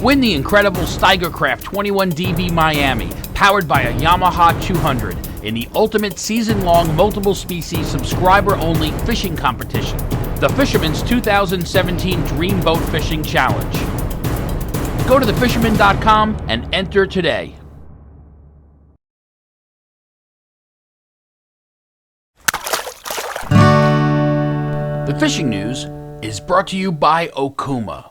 Win the incredible Steigercraft 21DB Miami, powered by a Yamaha 200, in the ultimate season-long multiple species subscriber-only fishing competition, the Fisherman's 2017 Dream Boat Fishing Challenge. Go to thefisherman.com and enter today. The fishing news is brought to you by Okuma.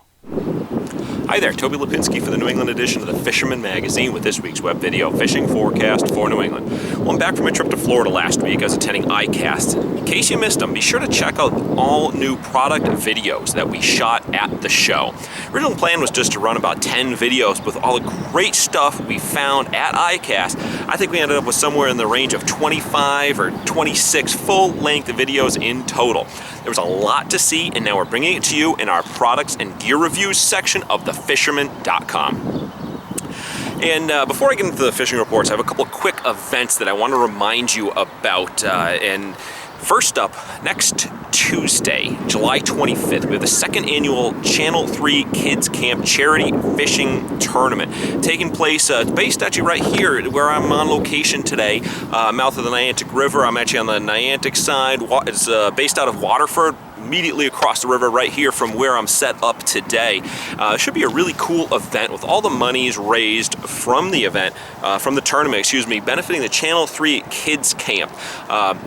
Hi there, Toby Lapinski for the New England edition of the Fisherman magazine with this week's web video, Fishing Forecast for New England. Well, I'm back from a trip to Florida last week. I was attending ICAST. In case you missed them, be sure to check out all new product videos that we shot at the show. Original plan was just to run about 10 videos with all the great stuff we found at ICAST. I think we ended up with somewhere in the range of 25 or 26 full-length videos in total. There was a lot to see, and now we're bringing it to you in our products and gear reviews section of thefisherman.com. And before I get into the fishing reports, I have a couple of quick events that I want to remind you about. And first up, next Tuesday, July 25th, we have the second annual Channel 3 Kids Camp Charity Fishing Tournament taking place. It's based actually right here where I'm on location today, mouth of the Niantic River. I'm actually on the Niantic side. It's based out of Waterford, immediately across the river right here from where I'm set up today. It should be a really cool event with all the monies raised from the event, from the tournament, benefiting the Channel 3 Kids Camp.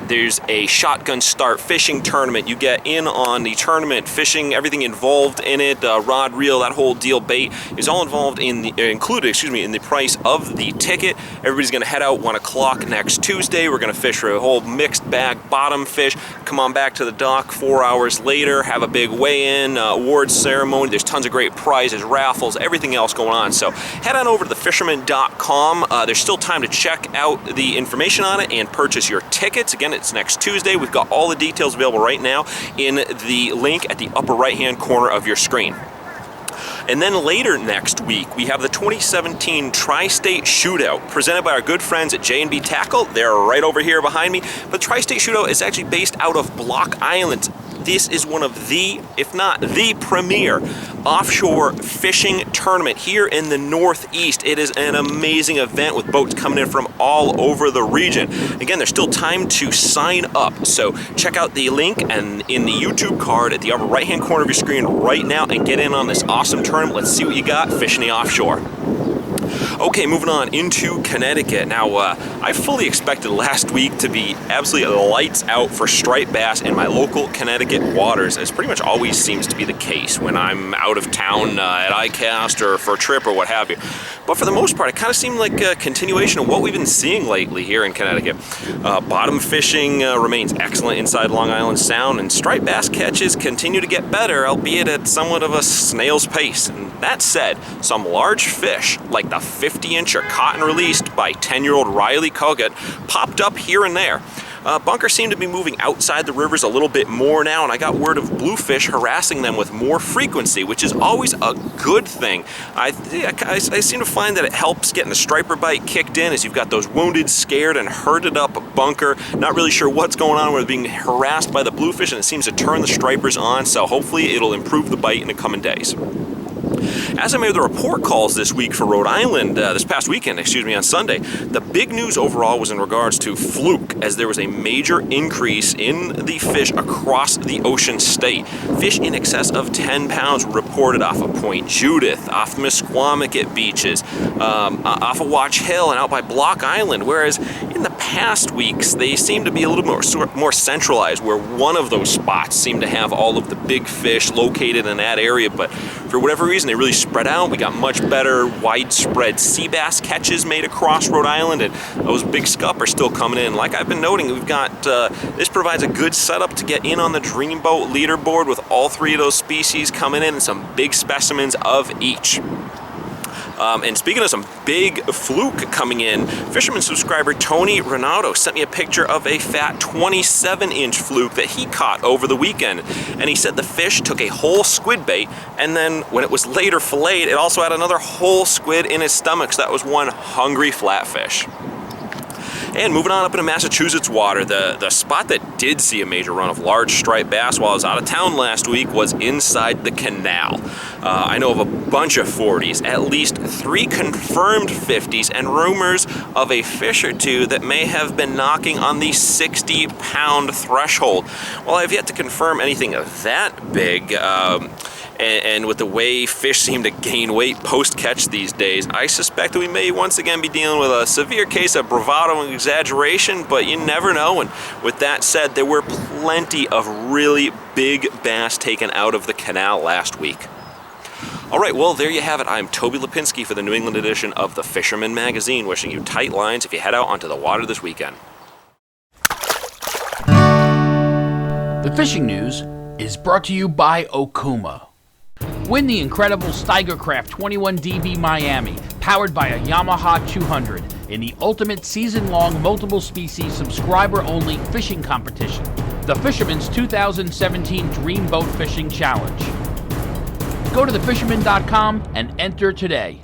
There's a shotgun start fishing tournament. You get in on the tournament, fishing, everything involved in it, rod, reel, that whole deal, bait is all involved in the, included in the price of the ticket. Everybody's gonna head out 1 o'clock next Tuesday. We're gonna fish for a whole mixed bag bottom fish, come on back to the dock 4 hours later, have a big weigh-in, awards ceremony. There's tons of great prizes, raffles, everything else going on. So head on over to thefisherman.com. There's still time to check out the information on it and purchase your tickets. Again, it's next Tuesday. We've got all the details available right now in the link at the upper right-hand corner of your screen. And then later next week, we have the 2017 Tri-State Shootout presented by our good friends at J&B Tackle. They're right over here behind me. But Tri-State Shootout is actually based out of Block Island. This is one of the, if not the premier offshore fishing tournament here in the Northeast. It is an amazing event with boats coming in from all over the region. Again, there's still time to sign up. So check out the link and in the YouTube card at the upper right-hand corner of your screen right now and get in on this awesome tournament. Let's see what you got fishing the offshore. Okay, moving on into Connecticut. Now, I fully expected last week to be absolutely lights out for striped bass in my local Connecticut waters, as pretty much always seems to be the case when I'm out of town at ICAST or for a trip or what have you. But for the most part, it kind of seemed like a continuation of what we've been seeing lately here in Connecticut. Bottom fishing remains excellent inside Long Island Sound, and striped bass catches continue to get better, albeit at somewhat of a snail's pace. And that said, some large fish, like the 50-incher cotton released by 10-year-old Riley Kogut, popped up here and there. Bunkers seem to be moving outside the rivers a little bit more now, and I got word of bluefish harassing them with more frequency, which is always a good thing. I seem to find that it helps getting the striper bite kicked in as you've got those wounded, scared, and herded up bunker, not really sure what's going on with being harassed by the bluefish, and it seems to turn the stripers on, so hopefully it'll improve the bite in the coming days. As I made the report calls this week for Rhode Island, this past weekend, on Sunday, the big news overall was in regards to Fluke, as there was a major increase in the fish across the Ocean State. Fish in excess of 10 pounds were reported off of Point Judith, off Misquamicut beaches, off of Watch Hill, and out by Block Island, whereas in the past weeks, they seem to be a little more centralized, where one of those spots seemed to have all of the big fish located in that area, but for whatever reason, they really spread out. We got much better widespread sea bass catches made across Rhode Island, and those big scup are still coming in. Like I've been noting, we've got, this provides a good setup to get in on the Dreamboat leaderboard with all three of those species coming in and some big specimens of each. And speaking of some big fluke coming in, Fisherman subscriber Tony Renato sent me a picture of a fat 27-inch fluke that he caught over the weekend. And he said the fish took a whole squid bait, and then when it was later filleted, it also had another whole squid in his stomach, so that was one hungry flatfish. And moving on up into Massachusetts water, the spot that did see a major run of large striped bass while I was out of town last week was inside the canal. I know of a bunch of 40s, at least 3 confirmed 50s, and rumors of a fish or two that may have been knocking on the 60-pound threshold. Well, I've yet to confirm anything that big, and with the way fish seem to gain weight post-catch these days, I suspect that we may once again be dealing with a severe case of bravado and exaggeration, but you never know. And with that said, there were plenty of really big bass taken out of the canal last week. All right, well, there you have it. I'm Toby Lapinski for the New England edition of the Fisherman magazine, wishing you tight lines if you head out onto the water this weekend. The fishing news is brought to you by Okuma. Win the incredible Steigercraft 21DB Miami, powered by a Yamaha 200, in the ultimate season-long multiple-species subscriber-only fishing competition, the Fisherman's 2017 Dream Boat Fishing Challenge. Go to thefisherman.com and enter today.